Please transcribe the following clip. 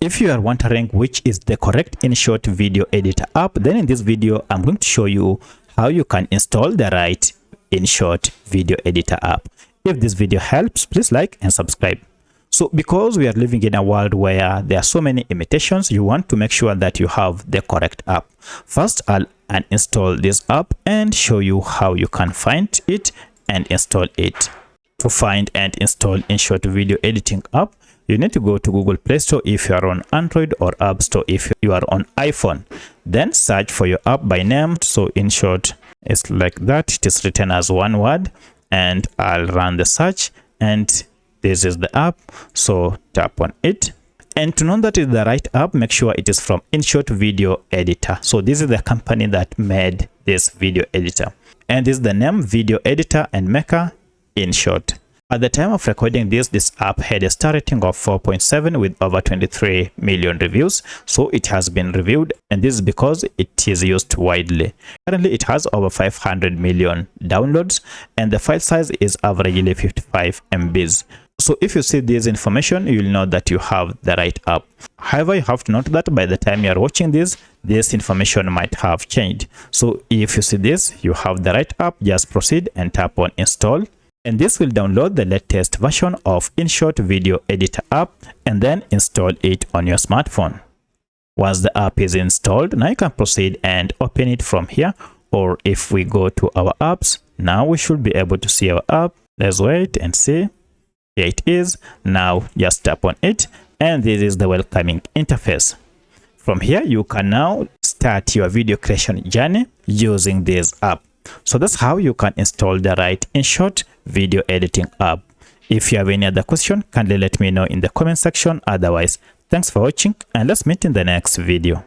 If you are wondering which is the correct InShot Video Editor app, then in this video I'm going to show you how you can install the right InShot Video Editor app. If this video helps, please like and subscribe. So because we are living in a world where there are so many imitations, you want to make sure that you have the correct app. First, I'll uninstall this app and show you how you can find it and install it. To find and install InShot Video Editing app, you need to go to Google Play Store if you are on Android, or App Store if you are on iPhone. Then search for your app by name. So InShot is like that. It is written as one word, and I'll run the search, and this is the app. So tap on it. And to know that it's the right app, make sure it is from InShot Video Editor. So this is the company that made this video editor. And this is the name, Video Editor and Maker InShot. At the time of recording this app had a star rating of 4.7 with over 23 million reviews. So it has been reviewed, and this is because it is used widely. Currently, it has over 500 million downloads, and the file size is averagely 55 MBs. So if you see this information, you will know that you have the right app. However, you have to note that by the time you are watching this information might have changed. So if you see this, you have the right app, just proceed and tap on install. And this will download the latest version of InShot Video Editor app and then install it on your smartphone. Once the app is installed, now you can proceed and open it from here. Or if we go to our apps, now we should be able to see our app. Let's wait and see. Here it is. Now just tap on it, and this is the welcoming interface. From here, you can now start your video creation journey using this app. So that's how you can install the right InShot Video Editing app. If you have any other question, kindly let me know in the comment section. Otherwise, thanks for watching, and let's meet in the next video.